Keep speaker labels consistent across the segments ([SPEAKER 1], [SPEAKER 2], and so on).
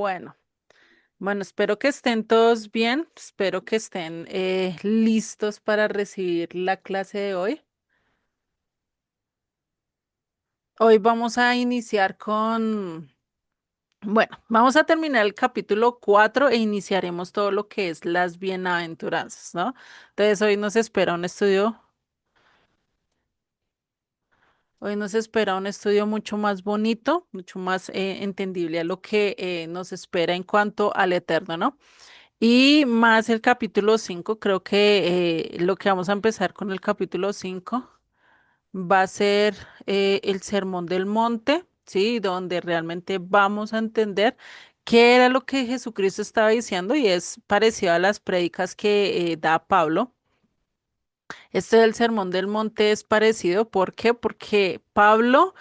[SPEAKER 1] Bueno, bueno, espero que estén todos bien, espero que estén listos para recibir la clase de hoy. Hoy vamos a iniciar bueno, vamos a terminar el capítulo 4 e iniciaremos todo lo que es las bienaventuranzas, ¿no? Entonces hoy nos espera un estudio mucho más bonito, mucho más entendible a lo que nos espera en cuanto al eterno, ¿no? Y más el capítulo 5 creo que lo que vamos a empezar con el capítulo 5 va a ser el Sermón del Monte, ¿sí? Donde realmente vamos a entender qué era lo que Jesucristo estaba diciendo y es parecido a las prédicas que da Pablo. Este del Sermón del Monte es parecido, ¿por qué? Porque Pablo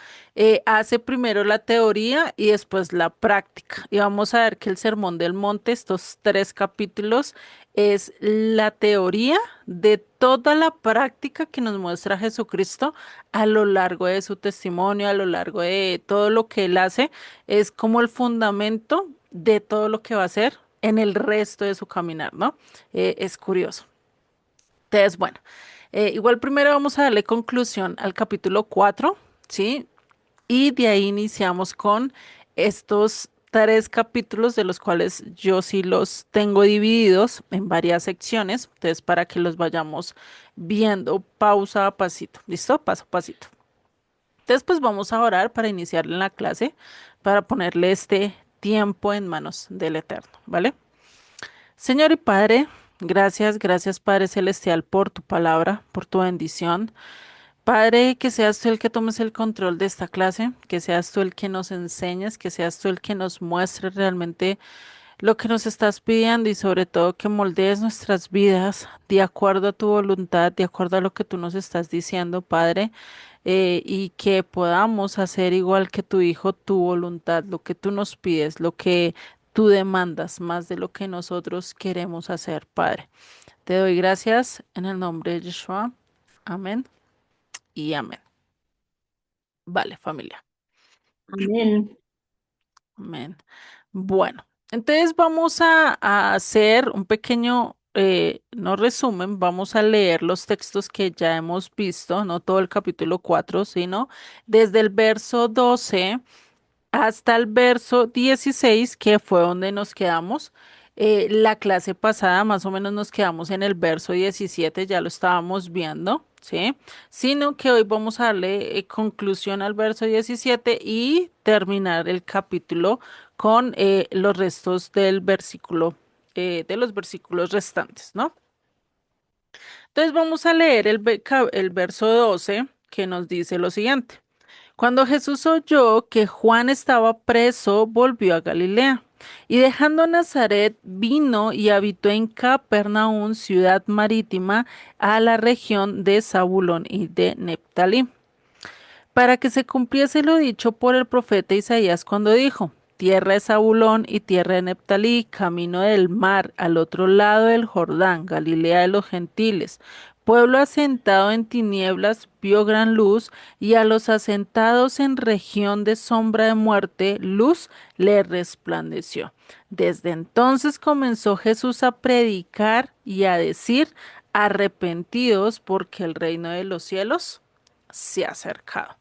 [SPEAKER 1] hace primero la teoría y después la práctica. Y vamos a ver que el Sermón del Monte, estos tres capítulos, es la teoría de toda la práctica que nos muestra Jesucristo a lo largo de su testimonio, a lo largo de todo lo que él hace. Es como el fundamento de todo lo que va a hacer en el resto de su caminar, ¿no? Es curioso. Entonces, bueno, igual primero vamos a darle conclusión al capítulo 4, ¿sí? Y de ahí iniciamos con estos tres capítulos de los cuales yo sí los tengo divididos en varias secciones, entonces para que los vayamos viendo pausa a pasito, ¿listo? Paso a pasito. Entonces, pues vamos a orar para iniciar en la clase, para ponerle este tiempo en manos del Eterno, ¿vale? Señor y Padre, gracias, gracias Padre Celestial por tu palabra, por tu bendición. Padre, que seas tú el que tomes el control de esta clase, que seas tú el que nos enseñes, que seas tú el que nos muestre realmente lo que nos estás pidiendo y sobre todo que moldees nuestras vidas de acuerdo a tu voluntad, de acuerdo a lo que tú nos estás diciendo, Padre, y que podamos hacer igual que tu Hijo, tu voluntad, lo que tú nos pides, lo que tú demandas, más de lo que nosotros queremos hacer, Padre. Te doy gracias en el nombre de Yeshua. Amén y amén. Vale, familia.
[SPEAKER 2] Amén.
[SPEAKER 1] Amén. Bueno, entonces vamos a hacer un pequeño, no resumen, vamos a leer los textos que ya hemos visto, no todo el capítulo 4, sino desde el verso 12 hasta el verso 16, que fue donde nos quedamos. La clase pasada más o menos nos quedamos en el verso 17, ya lo estábamos viendo, ¿sí? Sino que hoy vamos a darle conclusión al verso 17 y terminar el capítulo con los restos del versículo, de los versículos restantes, ¿no? Entonces vamos a leer el verso 12 que nos dice lo siguiente. Cuando Jesús oyó que Juan estaba preso, volvió a Galilea, y dejando Nazaret, vino y habitó en Capernaum, ciudad marítima, a la región de Zabulón y de Neftalí, para que se cumpliese lo dicho por el profeta Isaías cuando dijo: Tierra de Zabulón y tierra de Neftalí, camino del mar, al otro lado del Jordán, Galilea de los gentiles. Pueblo asentado en tinieblas vio gran luz, y a los asentados en región de sombra de muerte, luz le resplandeció. Desde entonces comenzó Jesús a predicar y a decir: Arrepentidos, porque el reino de los cielos se ha acercado.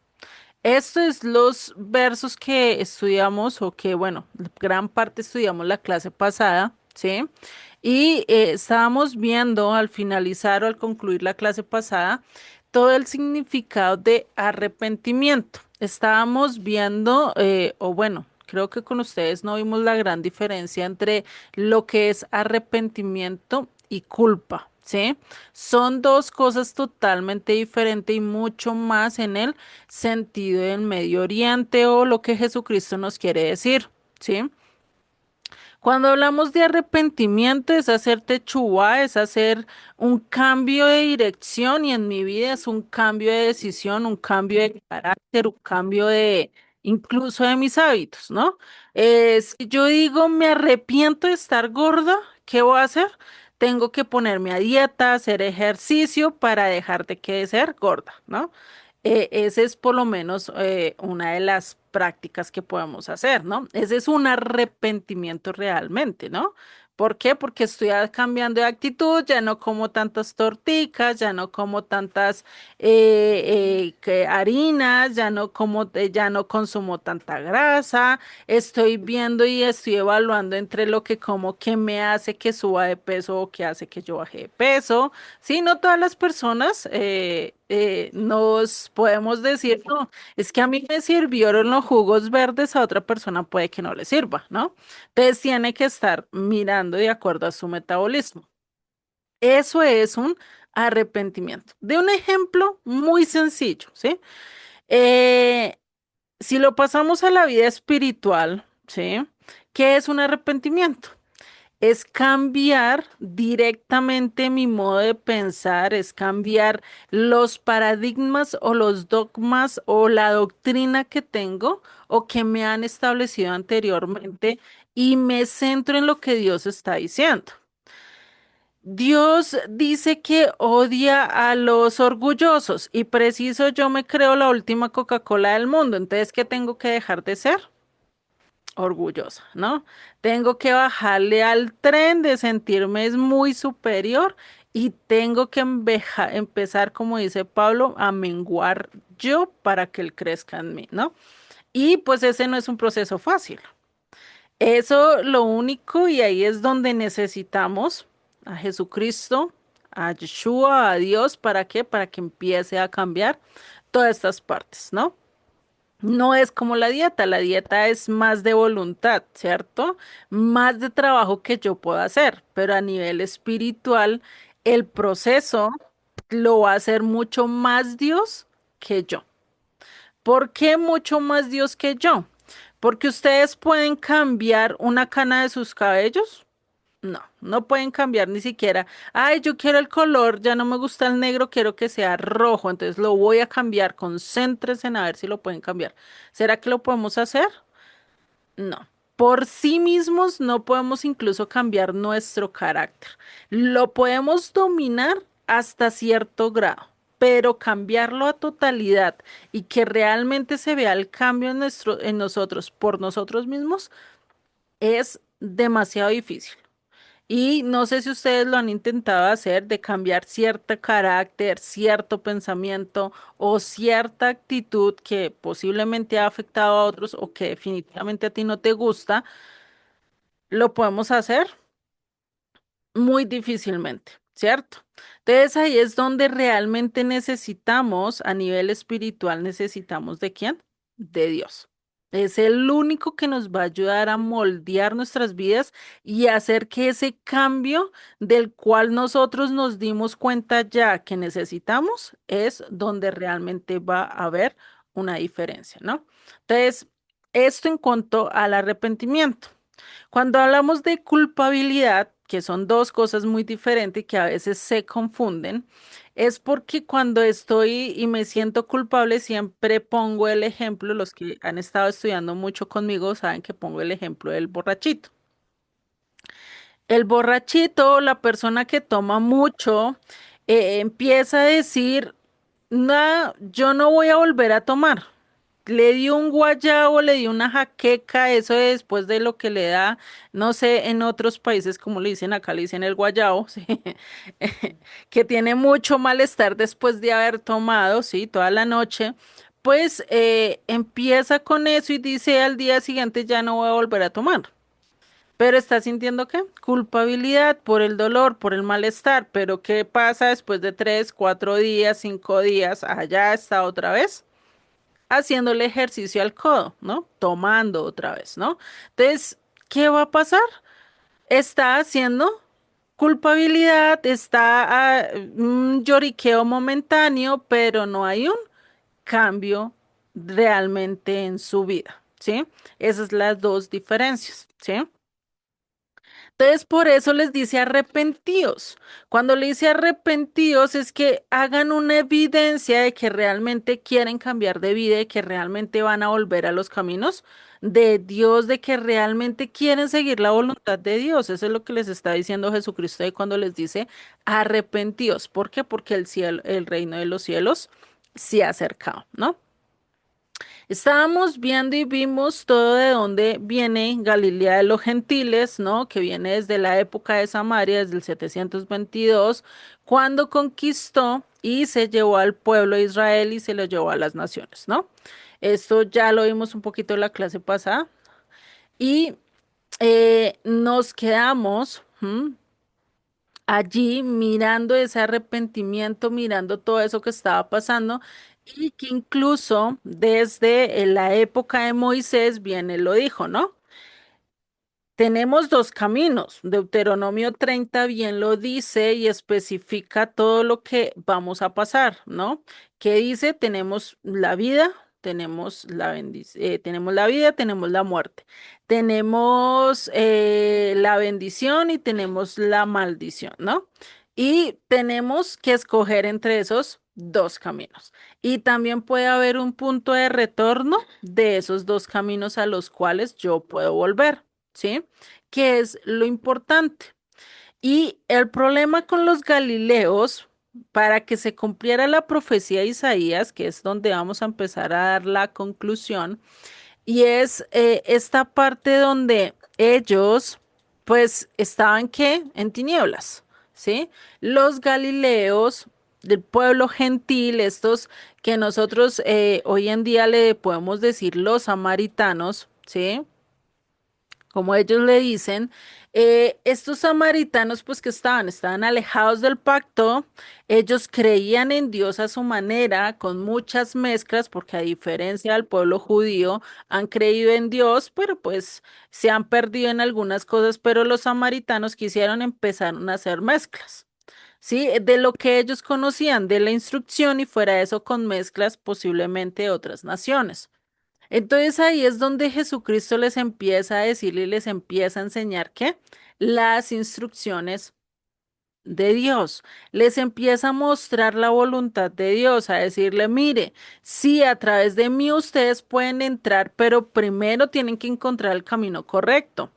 [SPEAKER 1] Estos es los versos que estudiamos o que, bueno, gran parte estudiamos la clase pasada, ¿sí? Y estábamos viendo al finalizar o al concluir la clase pasada todo el significado de arrepentimiento. Estábamos viendo, o bueno, creo que con ustedes no vimos la gran diferencia entre lo que es arrepentimiento y culpa, ¿sí? Son dos cosas totalmente diferentes y mucho más en el sentido del Medio Oriente o lo que Jesucristo nos quiere decir, ¿sí? Cuando hablamos de arrepentimiento es hacer techubá, es hacer un cambio de dirección y en mi vida es un cambio de decisión, un cambio de carácter, un cambio de incluso de mis hábitos, ¿no? Si yo digo me arrepiento de estar gorda, ¿qué voy a hacer? Tengo que ponerme a dieta, hacer ejercicio para dejar de que de ser gorda, ¿no? Ese es por lo menos una de las prácticas que podemos hacer, ¿no? Ese es un arrepentimiento realmente, ¿no? ¿Por qué? Porque estoy cambiando de actitud, ya no como tantas torticas, ya no como tantas harinas, ya no consumo tanta grasa, estoy viendo y estoy evaluando entre lo que como que me hace que suba de peso o que hace que yo baje de peso. Sí, no todas las personas nos podemos decir, no, es que a mí me sirvieron los jugos verdes, a otra persona puede que no le sirva, ¿no? Entonces tiene que estar mirando de acuerdo a su metabolismo. Eso es un arrepentimiento. De un ejemplo muy sencillo, ¿sí? Eh, si lo pasamos a la vida espiritual, ¿sí? ¿Qué es un arrepentimiento? Es cambiar directamente mi modo de pensar, es cambiar los paradigmas o los dogmas o la doctrina que tengo o que me han establecido anteriormente y me centro en lo que Dios está diciendo. Dios dice que odia a los orgullosos y preciso yo me creo la última Coca-Cola del mundo, entonces ¿qué tengo que dejar de ser? Orgullosa, ¿no? Tengo que bajarle al tren de sentirme es muy superior y tengo que empezar, como dice Pablo, a menguar yo para que él crezca en mí, ¿no? Y pues ese no es un proceso fácil. Eso lo único y ahí es donde necesitamos a Jesucristo, a Yeshua, a Dios, ¿para qué? Para que empiece a cambiar todas estas partes, ¿no? No es como la dieta es más de voluntad, ¿cierto? Más de trabajo que yo puedo hacer, pero a nivel espiritual, el proceso lo va a hacer mucho más Dios que yo. ¿Por qué mucho más Dios que yo? Porque ustedes pueden cambiar una cana de sus cabellos. No, no pueden cambiar ni siquiera. Ay, yo quiero el color, ya no me gusta el negro, quiero que sea rojo, entonces lo voy a cambiar. Concéntrense en a ver si lo pueden cambiar. ¿Será que lo podemos hacer? No. Por sí mismos no podemos incluso cambiar nuestro carácter. Lo podemos dominar hasta cierto grado, pero cambiarlo a totalidad y que realmente se vea el cambio en nosotros por nosotros mismos es demasiado difícil. Y no sé si ustedes lo han intentado hacer de cambiar cierto carácter, cierto pensamiento o cierta actitud que posiblemente ha afectado a otros o que definitivamente a ti no te gusta. ¿Lo podemos hacer? Muy difícilmente, ¿cierto? Entonces ahí es donde realmente necesitamos, a nivel espiritual, necesitamos ¿de quién? De Dios. Es el único que nos va a ayudar a moldear nuestras vidas y hacer que ese cambio del cual nosotros nos dimos cuenta ya que necesitamos es donde realmente va a haber una diferencia, ¿no? Entonces, esto en cuanto al arrepentimiento. Cuando hablamos de culpabilidad, que son dos cosas muy diferentes y que a veces se confunden, es porque cuando estoy y me siento culpable, siempre pongo el ejemplo, los que han estado estudiando mucho conmigo saben que pongo el ejemplo del borrachito. El borrachito, la persona que toma mucho, empieza a decir, no, yo no voy a volver a tomar. Le dio un guayabo, le dio una jaqueca, eso es después de lo que le da, no sé, en otros países como le dicen acá, le dicen el guayabo, sí, que tiene mucho malestar después de haber tomado, sí, toda la noche, pues empieza con eso y dice al día siguiente ya no voy a volver a tomar. Pero está sintiendo qué? Culpabilidad por el dolor, por el malestar. Pero ¿qué pasa después de 3, 4 días, 5 días? Allá está otra vez haciéndole ejercicio al codo, ¿no? Tomando otra vez, ¿no? Entonces, ¿qué va a pasar? Está haciendo culpabilidad, está un lloriqueo momentáneo, pero no hay un cambio realmente en su vida, ¿sí? Esas son las dos diferencias, ¿sí? Entonces, por eso les dice arrepentíos. Cuando le dice arrepentíos es que hagan una evidencia de que realmente quieren cambiar de vida, de que realmente van a volver a los caminos de Dios, de que realmente quieren seguir la voluntad de Dios. Eso es lo que les está diciendo Jesucristo ahí cuando les dice arrepentíos. ¿Por qué? Porque el cielo, el reino de los cielos se acercaba, ¿no? Estábamos viendo y vimos todo de dónde viene Galilea de los Gentiles, ¿no? Que viene desde la época de Samaria, desde el 722, cuando conquistó y se llevó al pueblo de Israel y se lo llevó a las naciones, ¿no? Esto ya lo vimos un poquito en la clase pasada y nos quedamos allí mirando ese arrepentimiento, mirando todo eso que estaba pasando y que incluso desde la época de Moisés, bien él lo dijo, ¿no? Tenemos dos caminos. Deuteronomio 30 bien lo dice y especifica todo lo que vamos a pasar, ¿no? Que dice, tenemos la vida, tenemos la vida, tenemos la muerte. Tenemos la bendición y tenemos la maldición, ¿no? Y tenemos que escoger entre esos dos caminos. Y también puede haber un punto de retorno de esos dos caminos a los cuales yo puedo volver. ¿Sí? Que es lo importante. Y el problema con los Galileos, para que se cumpliera la profecía de Isaías, que es donde vamos a empezar a dar la conclusión, y es esta parte donde ellos, pues, estaban ¿qué? En tinieblas, ¿sí? Los Galileos del pueblo gentil, estos que nosotros hoy en día le podemos decir los samaritanos, ¿sí? Como ellos le dicen, estos samaritanos pues que estaban alejados del pacto, ellos creían en Dios a su manera, con muchas mezclas, porque a diferencia del pueblo judío, han creído en Dios, pero pues se han perdido en algunas cosas, pero los samaritanos quisieron empezar a hacer mezclas. Sí, de lo que ellos conocían de la instrucción y fuera de eso con mezclas posiblemente de otras naciones. Entonces ahí es donde Jesucristo les empieza a decir y les empieza a enseñar que las instrucciones de Dios, les empieza a mostrar la voluntad de Dios, a decirle, mire, sí, a través de mí ustedes pueden entrar, pero primero tienen que encontrar el camino correcto.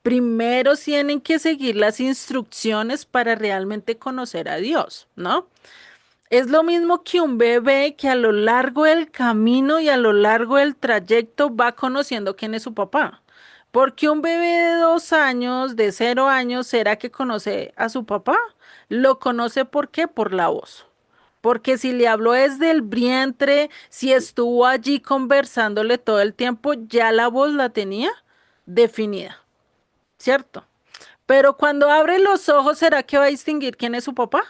[SPEAKER 1] Primero tienen que seguir las instrucciones para realmente conocer a Dios, ¿no? Es lo mismo que un bebé que a lo largo del camino y a lo largo del trayecto va conociendo quién es su papá. Porque un bebé de 2 años, de 0 años, ¿será que conoce a su papá? Lo conoce ¿por qué? Por la voz. Porque si le habló desde el vientre, si estuvo allí conversándole todo el tiempo, ya la voz la tenía definida, ¿cierto? Pero cuando abre los ojos, ¿será que va a distinguir quién es su papá?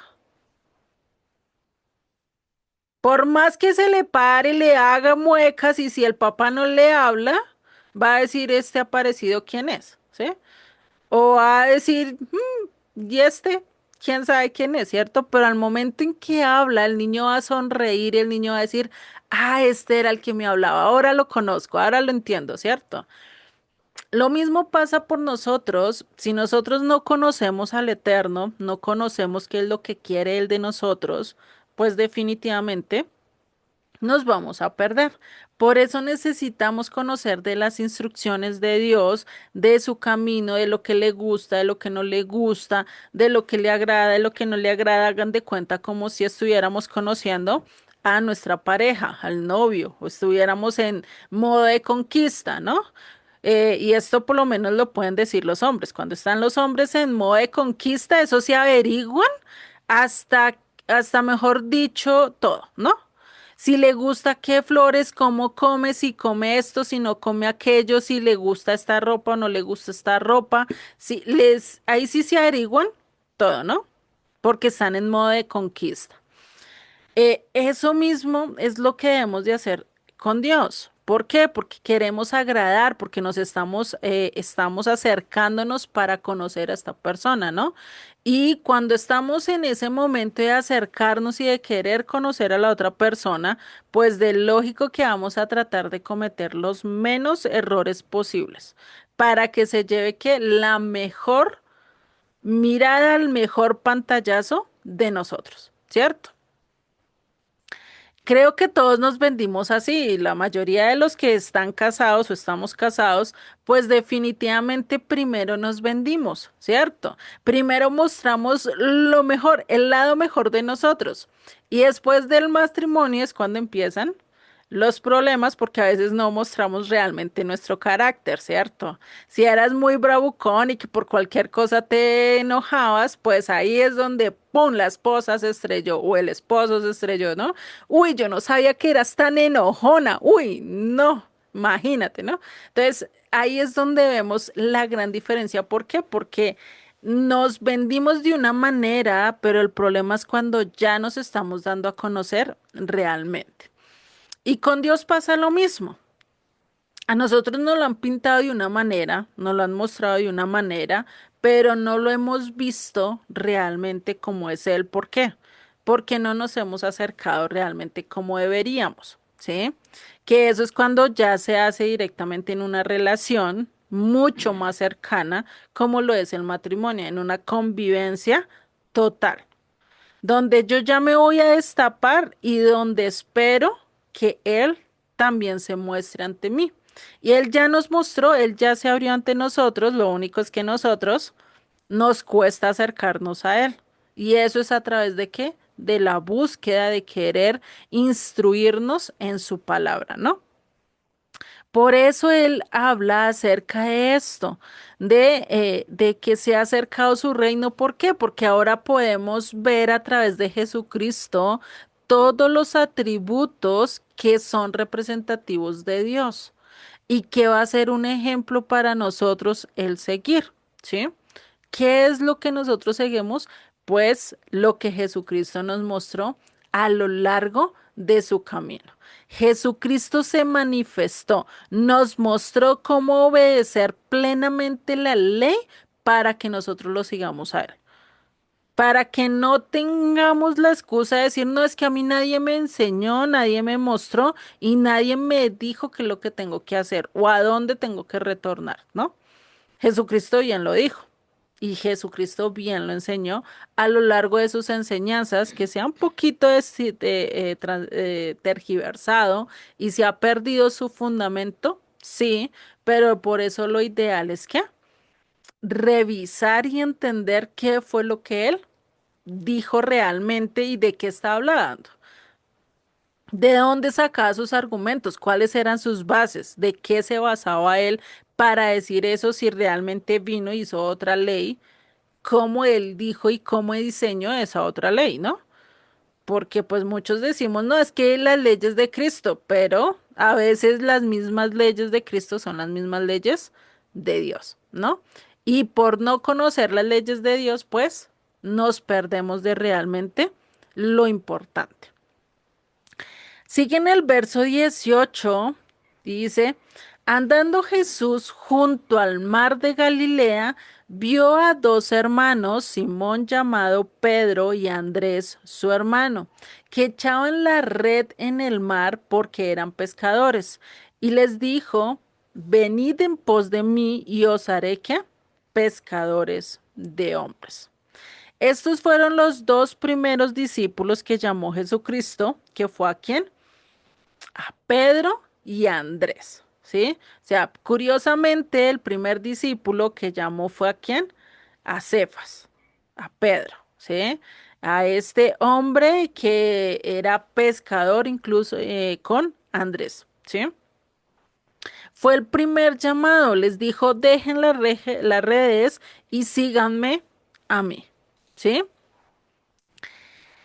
[SPEAKER 1] Por más que se le pare, le haga muecas y si el papá no le habla, va a decir este aparecido quién es, ¿sí? O va a decir, ¿y este? ¿Quién sabe quién es, cierto? Pero al momento en que habla, el niño va a sonreír y el niño va a decir, ah, este era el que me hablaba, ahora lo conozco, ahora lo entiendo, ¿cierto? Lo mismo pasa por nosotros, si nosotros no conocemos al Eterno, no conocemos qué es lo que quiere Él de nosotros, pues definitivamente nos vamos a perder. Por eso necesitamos conocer de las instrucciones de Dios, de su camino, de lo que le gusta, de lo que no le gusta, de lo que le agrada, de lo que no le agrada. Hagan de cuenta como si estuviéramos conociendo a nuestra pareja, al novio, o estuviéramos en modo de conquista, ¿no? Y esto por lo menos lo pueden decir los hombres. Cuando están los hombres en modo de conquista, eso se averiguan hasta, hasta mejor dicho, todo, ¿no? Si le gusta qué flores, cómo come, si come esto, si no come aquello, si le gusta esta ropa o no le gusta esta ropa, si les, ahí sí se averiguan todo, ¿no? Porque están en modo de conquista. Eso mismo es lo que debemos de hacer con Dios. ¿Por qué? Porque queremos agradar, porque nos estamos acercándonos para conocer a esta persona, ¿no? Y cuando estamos en ese momento de acercarnos y de querer conocer a la otra persona, pues de lógico que vamos a tratar de cometer los menos errores posibles para que se lleve que la mejor mirada, el mejor pantallazo de nosotros, ¿cierto? Creo que todos nos vendimos así. La mayoría de los que están casados o estamos casados, pues definitivamente primero nos vendimos, ¿cierto? Primero mostramos lo mejor, el lado mejor de nosotros. Y después del matrimonio es cuando empiezan los problemas porque a veces no mostramos realmente nuestro carácter, ¿cierto? Si eras muy bravucón y que por cualquier cosa te enojabas, pues ahí es donde, ¡pum!, la esposa se estrelló o el esposo se estrelló, ¿no? Uy, yo no sabía que eras tan enojona. Uy, no, imagínate, ¿no? Entonces, ahí es donde vemos la gran diferencia. ¿Por qué? Porque nos vendimos de una manera, pero el problema es cuando ya nos estamos dando a conocer realmente. Y con Dios pasa lo mismo. A nosotros nos lo han pintado de una manera, nos lo han mostrado de una manera, pero no lo hemos visto realmente como es Él. ¿Por qué? Porque no nos hemos acercado realmente como deberíamos, ¿sí? Que eso es cuando ya se hace directamente en una relación mucho más cercana, como lo es el matrimonio, en una convivencia total donde yo ya me voy a destapar y donde espero que Él también se muestre ante mí. Y Él ya nos mostró, Él ya se abrió ante nosotros, lo único es que nosotros nos cuesta acercarnos a Él. ¿Y eso es a través de qué? De la búsqueda de querer instruirnos en su palabra, ¿no? Por eso él habla acerca de esto, de que se ha acercado su reino. ¿Por qué? Porque ahora podemos ver a través de Jesucristo todos los atributos que son representativos de Dios y que va a ser un ejemplo para nosotros el seguir, ¿sí? ¿Qué es lo que nosotros seguimos? Pues lo que Jesucristo nos mostró a lo largo de su camino. Jesucristo se manifestó, nos mostró cómo obedecer plenamente la ley para que nosotros lo sigamos a Él. Para que no tengamos la excusa de decir, no, es que a mí nadie me enseñó, nadie me mostró y nadie me dijo qué es lo que tengo que hacer o a dónde tengo que retornar, ¿no? Jesucristo bien lo dijo y Jesucristo bien lo enseñó a lo largo de sus enseñanzas, que se ha un poquito tergiversado y se ha perdido su fundamento, sí, pero por eso lo ideal es que revisar y entender qué fue lo que él dijo realmente y de qué está hablando. ¿De dónde sacaba sus argumentos? ¿Cuáles eran sus bases? ¿De qué se basaba él para decir eso si realmente vino y hizo otra ley? ¿Cómo él dijo y cómo diseñó esa otra ley, ¿no? Porque pues muchos decimos, no, es que las leyes de Cristo, pero a veces las mismas leyes de Cristo son las mismas leyes de Dios, ¿no? Y por no conocer las leyes de Dios, pues nos perdemos de realmente lo importante. Sigue en el verso 18, dice, andando Jesús junto al mar de Galilea, vio a dos hermanos, Simón llamado Pedro y Andrés su hermano, que echaban la red en el mar porque eran pescadores. Y les dijo, venid en pos de mí y os haré que pescadores de hombres. Estos fueron los dos primeros discípulos que llamó Jesucristo, que fue a quién? A Pedro y a Andrés, ¿sí? O sea, curiosamente, el primer discípulo que llamó fue a quién? A Cefas, a Pedro, ¿sí? A este hombre que era pescador incluso con Andrés, ¿sí? Fue el primer llamado, les dijo, dejen las redes y síganme a mí, ¿sí?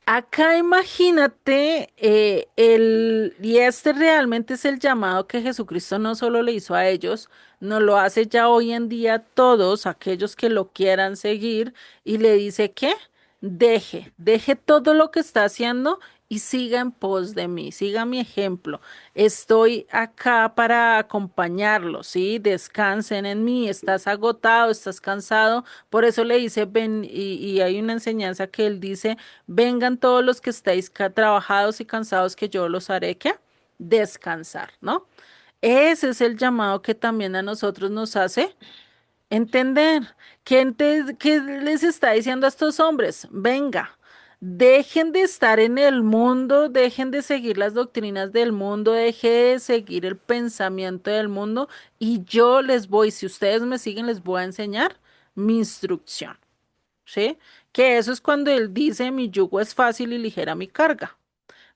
[SPEAKER 1] Acá imagínate, y este realmente es el llamado que Jesucristo no solo le hizo a ellos, no lo hace ya hoy en día a todos aquellos que lo quieran seguir y le dice que deje todo lo que está haciendo y siga en pos de mí, siga mi ejemplo. Estoy acá para acompañarlo, ¿sí? Descansen en mí, estás agotado, estás cansado, por eso le dice, ven, y hay una enseñanza que él dice, vengan todos los que estáis trabajados y cansados, que yo los haré que descansar, ¿no? Ese es el llamado que también a nosotros nos hace entender. ¿Qué les está diciendo a estos hombres? Venga. Dejen de estar en el mundo, dejen de seguir las doctrinas del mundo, dejen de seguir el pensamiento del mundo y yo les voy, si ustedes me siguen, les voy a enseñar mi instrucción, ¿sí? Que eso es cuando él dice, mi yugo es fácil y ligera mi carga.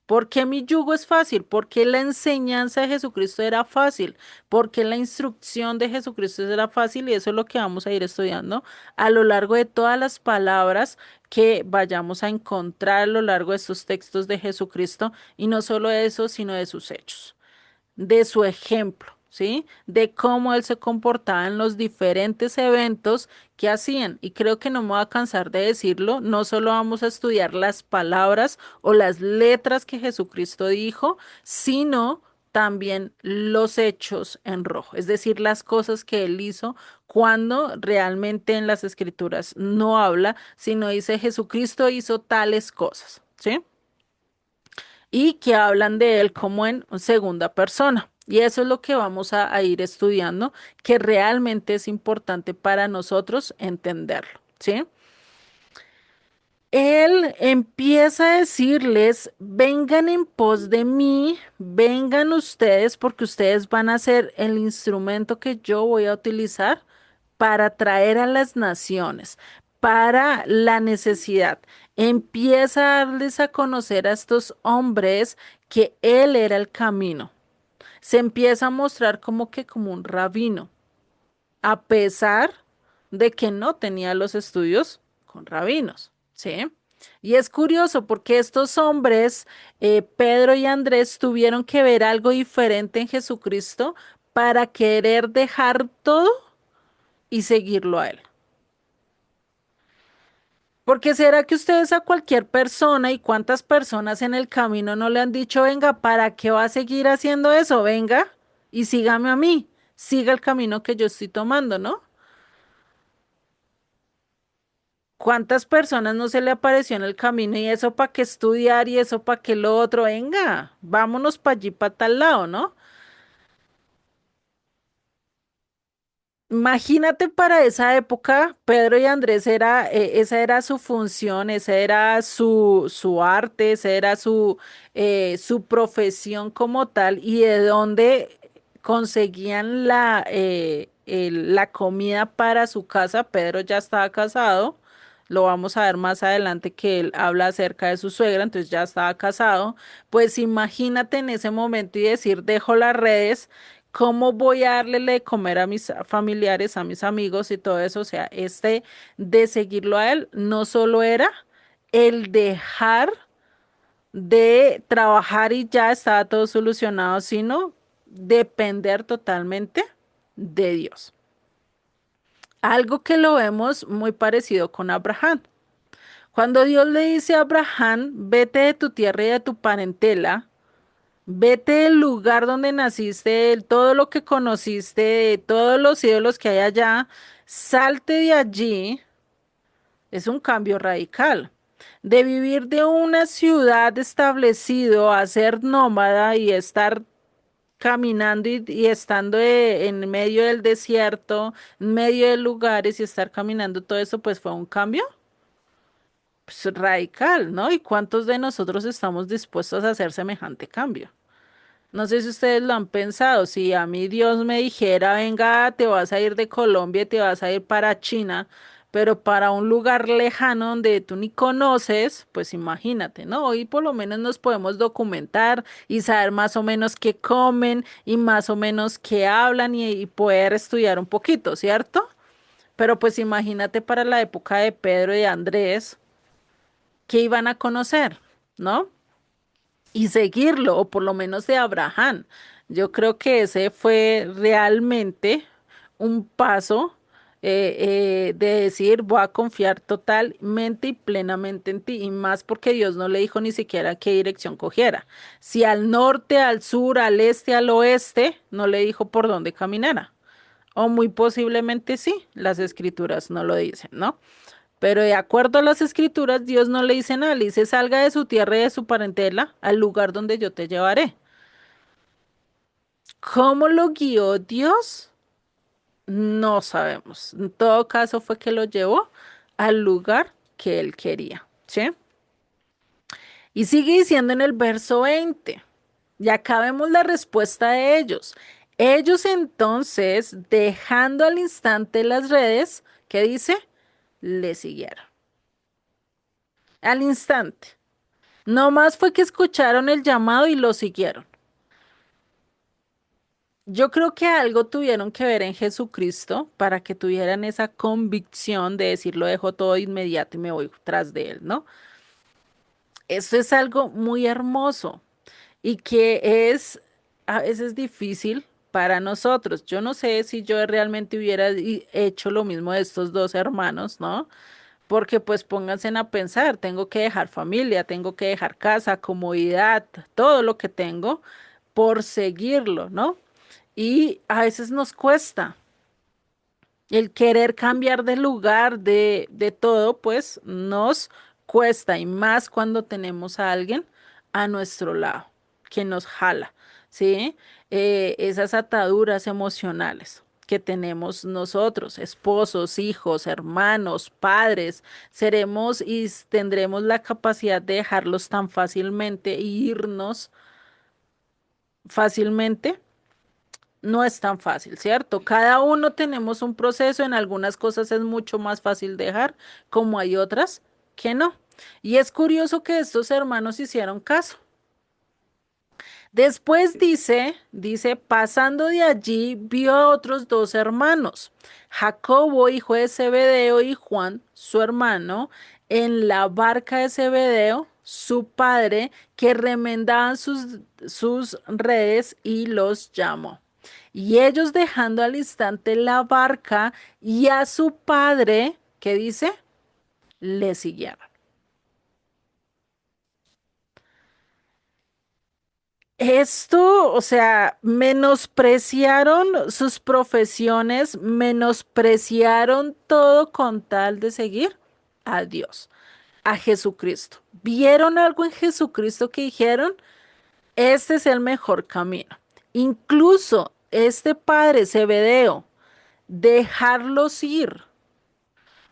[SPEAKER 1] ¿Por qué mi yugo es fácil? Porque la enseñanza de Jesucristo era fácil, porque la instrucción de Jesucristo era fácil y eso es lo que vamos a ir estudiando a lo largo de todas las palabras que vayamos a encontrar a lo largo de estos textos de Jesucristo y no solo de eso, sino de sus hechos de su ejemplo, ¿sí? De cómo él se comportaba en los diferentes eventos que hacían. Y creo que no me voy a cansar de decirlo, no solo vamos a estudiar las palabras o las letras que Jesucristo dijo, sino también los hechos en rojo, es decir, las cosas que él hizo cuando realmente en las escrituras no habla, sino dice Jesucristo hizo tales cosas, ¿sí? Y que hablan de él como en segunda persona. Y eso es lo que vamos a ir estudiando, que realmente es importante para nosotros entenderlo, ¿sí? Él empieza a decirles, vengan en pos de mí, vengan ustedes porque ustedes van a ser el instrumento que yo voy a utilizar para traer a las naciones, para la necesidad. Empieza a darles a conocer a estos hombres que Él era el camino. Se empieza a mostrar como que como un rabino, a pesar de que no tenía los estudios con rabinos, ¿sí? Y es curioso porque estos hombres, Pedro y Andrés, tuvieron que ver algo diferente en Jesucristo para querer dejar todo y seguirlo a Él. Porque será que ustedes a cualquier persona y cuántas personas en el camino no le han dicho, venga, ¿para qué va a seguir haciendo eso? Venga y sígame a mí, siga el camino que yo estoy tomando, ¿no? ¿Cuántas personas no se le apareció en el camino y eso para qué estudiar y eso para qué lo otro? Venga, vámonos para allí, para tal lado, ¿no? Imagínate para esa época, Pedro y Andrés era, esa era su función, esa era su arte, esa era su profesión como tal, y de dónde conseguían la comida para su casa. Pedro ya estaba casado, lo vamos a ver más adelante que él habla acerca de su suegra, entonces ya estaba casado. Pues imagínate en ese momento y decir, dejo las redes. ¿Cómo voy a darle de comer a mis familiares, a mis amigos y todo eso? O sea, este de seguirlo a él no solo era el dejar de trabajar y ya estaba todo solucionado, sino depender totalmente de Dios. Algo que lo vemos muy parecido con Abraham. Cuando Dios le dice a Abraham, vete de tu tierra y de tu parentela, vete del lugar donde naciste, de todo lo que conociste, de todos los ídolos que hay allá, salte de allí. Es un cambio radical. De vivir de una ciudad establecido a ser nómada y estar caminando y estando en medio del desierto, en medio de lugares y estar caminando todo eso, pues fue un cambio pues, radical, ¿no? ¿Y cuántos de nosotros estamos dispuestos a hacer semejante cambio? No sé si ustedes lo han pensado, si a mí Dios me dijera, venga, te vas a ir de Colombia, te vas a ir para China, pero para un lugar lejano donde tú ni conoces, pues imagínate, ¿no? Hoy por lo menos nos podemos documentar y saber más o menos qué comen y más o menos qué hablan y poder estudiar un poquito, ¿cierto? Pero pues imagínate para la época de Pedro y de Andrés, ¿qué iban a conocer? ¿No? Y seguirlo, o por lo menos de Abraham. Yo creo que ese fue realmente un paso de decir, voy a confiar totalmente y plenamente en ti, y más porque Dios no le dijo ni siquiera qué dirección cogiera. Si al norte, al sur, al este, al oeste, no le dijo por dónde caminara. O muy posiblemente sí, las escrituras no lo dicen, ¿no? Pero de acuerdo a las escrituras, Dios no le dice nada, le dice salga de su tierra y de su parentela al lugar donde yo te llevaré. ¿Cómo lo guió Dios? No sabemos. En todo caso fue que lo llevó al lugar que él quería, ¿sí? Y sigue diciendo en el verso 20, y acá vemos la respuesta de ellos. Ellos entonces, dejando al instante las redes, ¿qué dice? Le siguieron. Al instante. No más fue que escucharon el llamado y lo siguieron. Yo creo que algo tuvieron que ver en Jesucristo para que tuvieran esa convicción de decir lo dejo todo de inmediato y me voy tras de él, ¿no? Esto es algo muy hermoso y que es a veces difícil para nosotros. Yo no sé si yo realmente hubiera hecho lo mismo de estos dos hermanos, ¿no? Porque pues pónganse a pensar, tengo que dejar familia, tengo que dejar casa, comodidad, todo lo que tengo por seguirlo, ¿no? Y a veces nos cuesta. El querer cambiar de lugar, de todo, pues nos cuesta y más cuando tenemos a alguien a nuestro lado que nos jala, ¿sí? Esas ataduras emocionales que tenemos nosotros, esposos, hijos, hermanos, padres, seremos y tendremos la capacidad de dejarlos tan fácilmente e irnos fácilmente. No es tan fácil, ¿cierto? Cada uno tenemos un proceso, en algunas cosas es mucho más fácil dejar, como hay otras que no. Y es curioso que estos hermanos hicieron caso. Después dice, pasando de allí, vio a otros dos hermanos, Jacobo, hijo de Zebedeo, y Juan, su hermano, en la barca de Zebedeo, su padre, que remendaban sus redes y los llamó. Y ellos dejando al instante la barca y a su padre, ¿qué dice? Le siguieron. Esto, o sea, menospreciaron sus profesiones, menospreciaron todo con tal de seguir a Dios, a Jesucristo. ¿Vieron algo en Jesucristo que dijeron? Este es el mejor camino. Incluso este padre Zebedeo, dejarlos ir.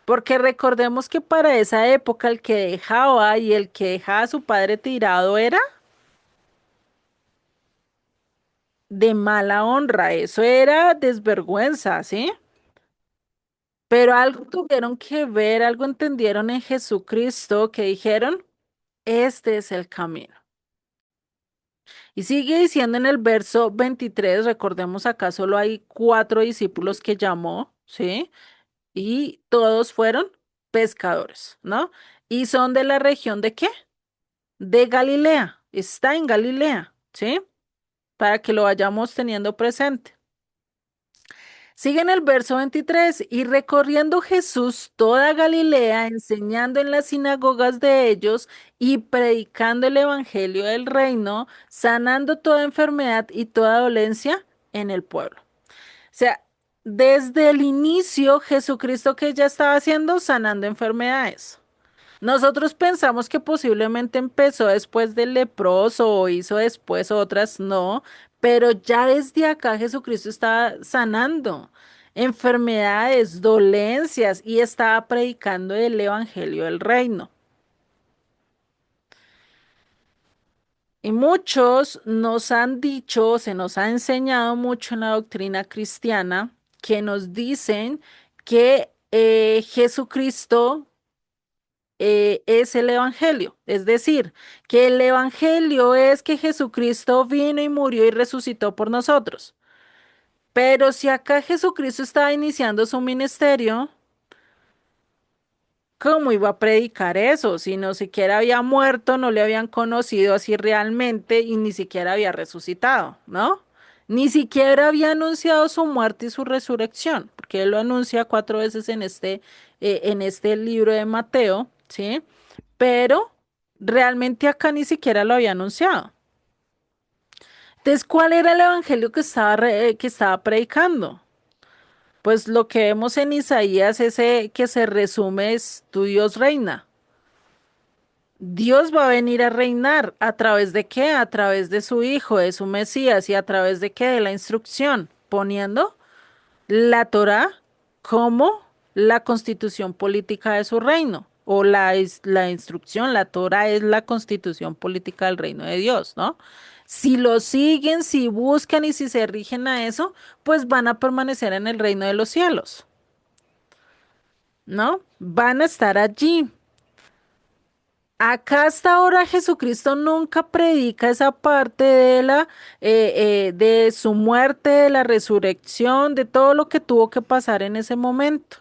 [SPEAKER 1] Porque recordemos que para esa época el que dejaba y el que dejaba a su padre tirado era de mala honra, eso era desvergüenza, ¿sí? Pero algo tuvieron que ver, algo entendieron en Jesucristo que dijeron, este es el camino. Y sigue diciendo en el verso 23, recordemos acá solo hay cuatro discípulos que llamó, ¿sí? Y todos fueron pescadores, ¿no? Y son de la región de ¿qué? De Galilea, está en Galilea, ¿sí? Para que lo vayamos teniendo presente. Sigue en el verso 23, y recorriendo Jesús toda Galilea, enseñando en las sinagogas de ellos y predicando el evangelio del reino, sanando toda enfermedad y toda dolencia en el pueblo. O sea, desde el inicio, Jesucristo que ya estaba haciendo, sanando enfermedades. Nosotros pensamos que posiblemente empezó después del leproso o hizo después otras, no, pero ya desde acá Jesucristo estaba sanando enfermedades, dolencias y estaba predicando el evangelio del reino. Y muchos nos han dicho, se nos ha enseñado mucho en la doctrina cristiana, que nos dicen que Jesucristo es el Evangelio. Es decir, que el Evangelio es que Jesucristo vino y murió y resucitó por nosotros. Pero si acá Jesucristo estaba iniciando su ministerio, ¿cómo iba a predicar eso? Si no siquiera había muerto, no le habían conocido así realmente y ni siquiera había resucitado, ¿no? Ni siquiera había anunciado su muerte y su resurrección, porque él lo anuncia cuatro veces en este libro de Mateo, ¿sí? Pero realmente acá ni siquiera lo había anunciado. Entonces, ¿cuál era el evangelio que estaba predicando? Pues lo que vemos en Isaías, ese que se resume es tu Dios reina. Dios va a venir a reinar. ¿A través de qué? A través de su Hijo, de su Mesías y a través de qué? De la instrucción, poniendo la Torá como la constitución política de su reino. o la instrucción, la Torah es la constitución política del reino de Dios, ¿no? Si lo siguen, si buscan y si se rigen a eso, pues van a permanecer en el reino de los cielos, ¿no? Van a estar allí. Acá hasta ahora Jesucristo nunca predica esa parte de de su muerte, de la resurrección, de todo lo que tuvo que pasar en ese momento.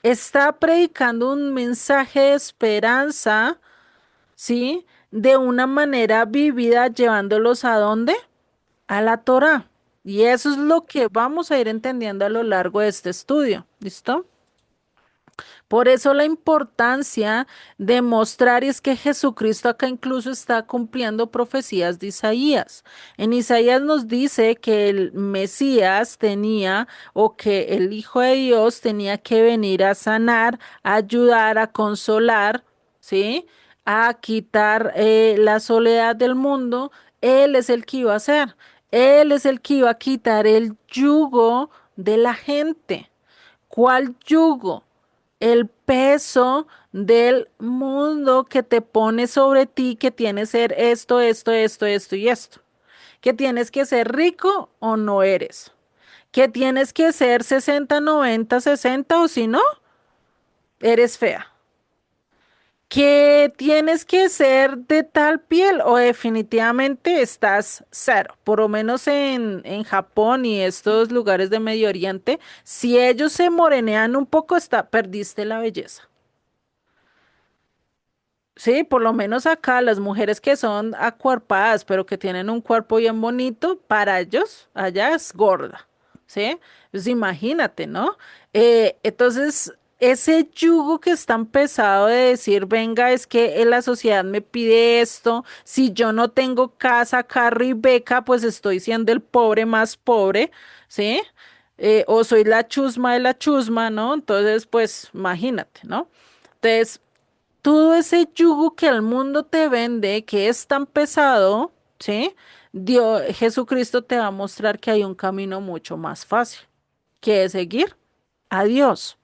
[SPEAKER 1] Está predicando un mensaje de esperanza, ¿sí? De una manera vivida, llevándolos ¿a dónde? A la Torá. Y eso es lo que vamos a ir entendiendo a lo largo de este estudio. ¿Listo? Por eso la importancia de mostrar es que Jesucristo acá incluso está cumpliendo profecías de Isaías. En Isaías nos dice que el Mesías tenía o que el Hijo de Dios tenía que venir a sanar, a ayudar, a consolar, ¿sí? A quitar la soledad del mundo. Él es el que iba a hacer. Él es el que iba a quitar el yugo de la gente. ¿Cuál yugo? El peso del mundo que te pone sobre ti, que tienes que ser esto y esto. Que tienes que ser rico o no eres. Que tienes que ser 60, 90, 60 o si no, eres fea. Que tienes que ser de tal piel o definitivamente estás cero. Por lo menos en Japón y estos lugares de Medio Oriente, si ellos se morenean un poco, perdiste la belleza. Sí, por lo menos acá las mujeres que son acuerpadas, pero que tienen un cuerpo bien bonito, para ellos allá es gorda, ¿sí? Pues imagínate, ¿no? Entonces, ese yugo que es tan pesado de decir, venga, es que la sociedad me pide esto, si yo no tengo casa, carro y beca, pues estoy siendo el pobre más pobre, ¿sí? O soy la chusma de la chusma, ¿no? Entonces, pues imagínate, ¿no? Entonces, todo ese yugo que el mundo te vende, que es tan pesado, ¿sí? Jesucristo te va a mostrar que hay un camino mucho más fácil, que es seguir a Dios.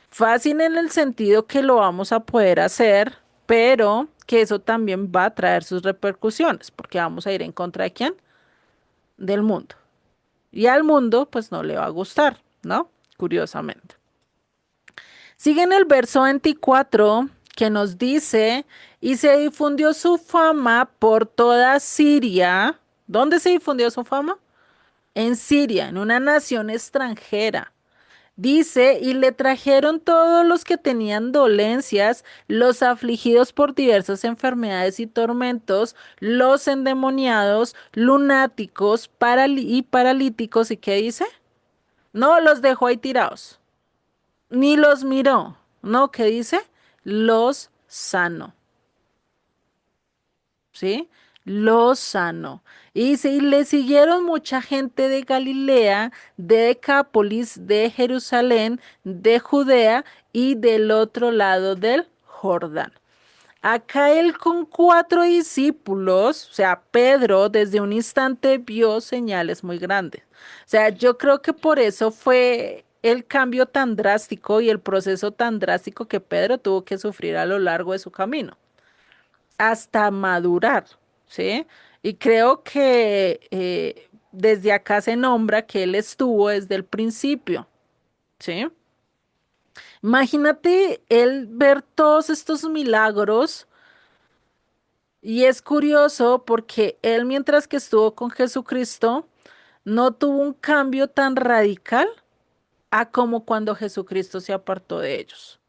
[SPEAKER 1] Fácil en el sentido que lo vamos a poder hacer, pero que eso también va a traer sus repercusiones, porque vamos a ir en contra de quién? Del mundo. Y al mundo, pues no le va a gustar, ¿no? Curiosamente. Sigue en el verso 24 que nos dice, y se difundió su fama por toda Siria. ¿Dónde se difundió su fama? En Siria, en una nación extranjera. Dice, y le trajeron todos los que tenían dolencias, los afligidos por diversas enfermedades y tormentos, los endemoniados, lunáticos, y paralíticos. ¿Y qué dice? No los dejó ahí tirados ni los miró. No, ¿qué dice? Los sanó, ¿sí? Los sanó. Y dice, y le siguieron mucha gente de Galilea, de Decápolis, de Jerusalén, de Judea y del otro lado del Jordán. Acá él con cuatro discípulos, o sea, Pedro desde un instante vio señales muy grandes. O sea, yo creo que por eso fue el cambio tan drástico y el proceso tan drástico que Pedro tuvo que sufrir a lo largo de su camino, hasta madurar, ¿sí? Y creo que desde acá se nombra que él estuvo desde el principio, ¿sí? Imagínate él ver todos estos milagros. Y es curioso porque él, mientras que estuvo con Jesucristo, no tuvo un cambio tan radical a como cuando Jesucristo se apartó de ellos.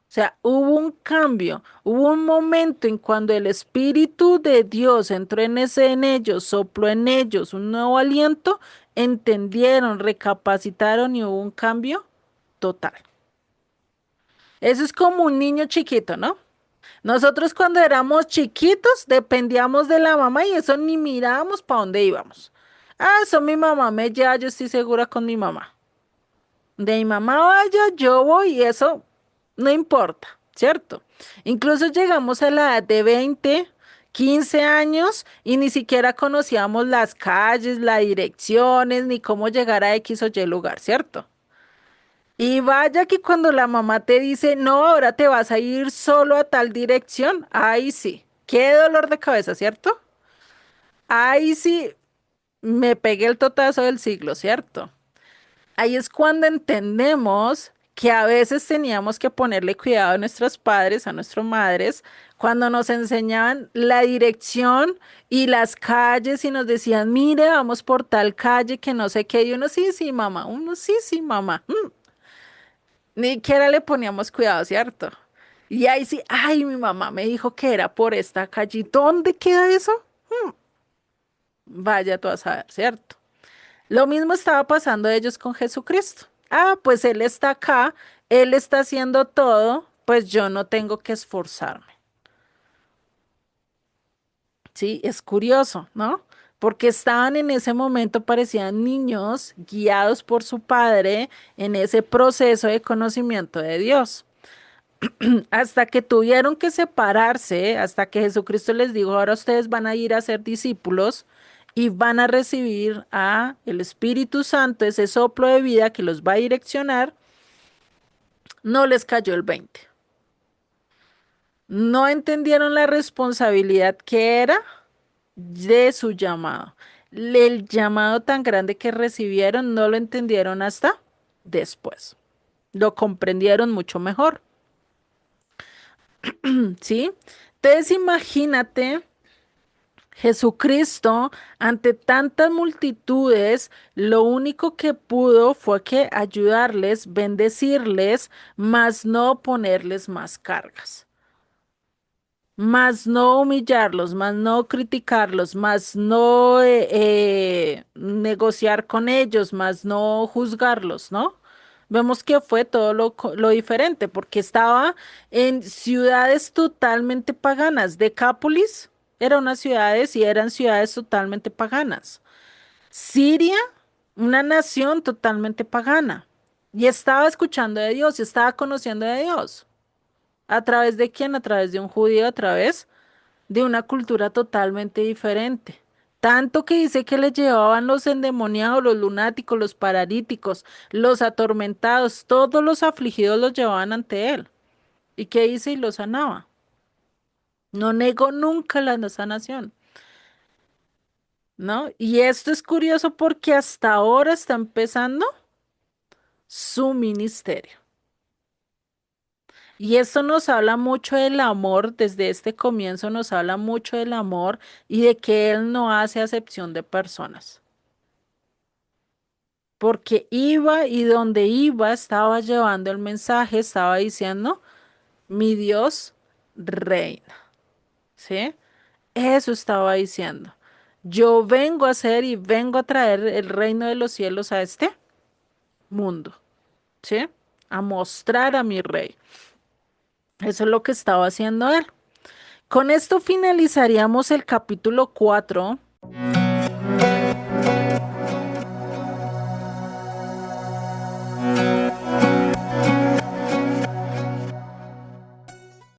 [SPEAKER 1] O sea, hubo un cambio, hubo un momento en cuando el Espíritu de Dios entró en ellos, sopló en ellos un nuevo aliento, entendieron, recapacitaron y hubo un cambio total. Eso es como un niño chiquito, ¿no? Nosotros cuando éramos chiquitos dependíamos de la mamá y eso ni mirábamos para dónde íbamos. Ah, eso mi mamá me lleva, yo estoy segura con mi mamá. De mi mamá vaya, yo voy y eso no importa, ¿cierto? Incluso llegamos a la edad de 20, 15 años y ni siquiera conocíamos las calles, las direcciones, ni cómo llegar a X o Y lugar, ¿cierto? Y vaya que cuando la mamá te dice, no, ahora te vas a ir solo a tal dirección, ahí sí, qué dolor de cabeza, ¿cierto? Ahí sí me pegué el totazo del siglo, ¿cierto? Ahí es cuando entendemos que a veces teníamos que ponerle cuidado a nuestros padres, a nuestras madres, cuando nos enseñaban la dirección y las calles y nos decían, mire, vamos por tal calle que no sé qué, y uno sí, sí, mamá, uno sí, sí, mamá. Ni siquiera le poníamos cuidado, ¿cierto? Y ahí sí, ay, mi mamá me dijo que era por esta calle. ¿Dónde queda eso? Vaya tú a saber, ¿cierto? Lo mismo estaba pasando ellos con Jesucristo. Ah, pues Él está acá, Él está haciendo todo, pues yo no tengo que esforzarme. Sí, es curioso, ¿no? Porque estaban en ese momento, parecían niños guiados por su padre en ese proceso de conocimiento de Dios. Hasta que tuvieron que separarse, hasta que Jesucristo les dijo, ahora ustedes van a ir a ser discípulos y van a recibir a el Espíritu Santo, ese soplo de vida que los va a direccionar, no les cayó el 20. No entendieron la responsabilidad que era de su llamado. El llamado tan grande que recibieron no lo entendieron hasta después. Lo comprendieron mucho mejor, ¿sí? Entonces imagínate Jesucristo, ante tantas multitudes, lo único que pudo fue que ayudarles, bendecirles, mas no ponerles más cargas, más no humillarlos, más no criticarlos, más no negociar con ellos, más no juzgarlos, ¿no? Vemos que fue todo lo diferente, porque estaba en ciudades totalmente paganas. Decápolis era una ciudades y eran ciudades totalmente paganas. Siria, una nación totalmente pagana. Y estaba escuchando de Dios, y estaba conociendo de Dios. ¿A través de quién? A través de un judío, a través de una cultura totalmente diferente. Tanto que dice que le llevaban los endemoniados, los lunáticos, los paralíticos, los atormentados, todos los afligidos los llevaban ante él. ¿Y qué hice? Y los sanaba. No negó nunca la sanación, ¿no? Y esto es curioso porque hasta ahora está empezando su ministerio. Y esto nos habla mucho del amor, desde este comienzo nos habla mucho del amor y de que Él no hace acepción de personas. Porque iba y donde iba estaba llevando el mensaje, estaba diciendo, mi Dios reina, ¿sí? Eso estaba diciendo. Yo vengo a hacer y vengo a traer el reino de los cielos a este mundo, ¿sí? A mostrar a mi rey. Eso es lo que estaba haciendo él. Con esto finalizaríamos el capítulo 4